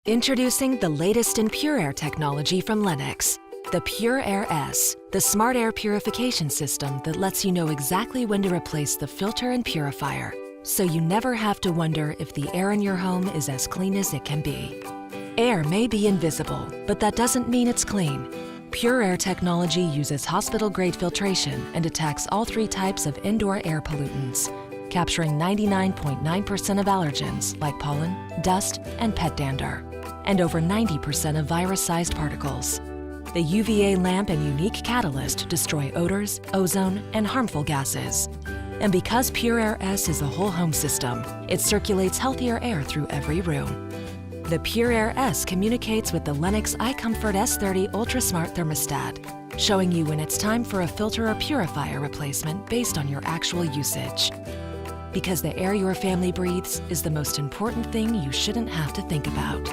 Introducing the latest in PureAir technology from Lennox. The PureAir S, the smart air purification system that lets you know exactly when to replace the filter and purifier, so you never have to wonder if the air in your home is as clean as it can be. Air may be invisible, but that doesn't mean it's clean. PureAir technology uses hospital-grade filtration and attacks all three types of indoor air pollutants, capturing 99.9% of allergens like pollen, dust, and pet dander, and over 90% of virus-sized particles. The UVA lamp and unique catalyst destroy odors, ozone, and harmful gases. And because PureAir S is a whole home system, it circulates healthier air through every room. The PureAir S communicates with the Lennox iComfort S30 Ultra Smart thermostat, showing you when it's time for a filter or purifier replacement based on your actual usage. Because the air your family breathes is the most important thing you shouldn't have to think about.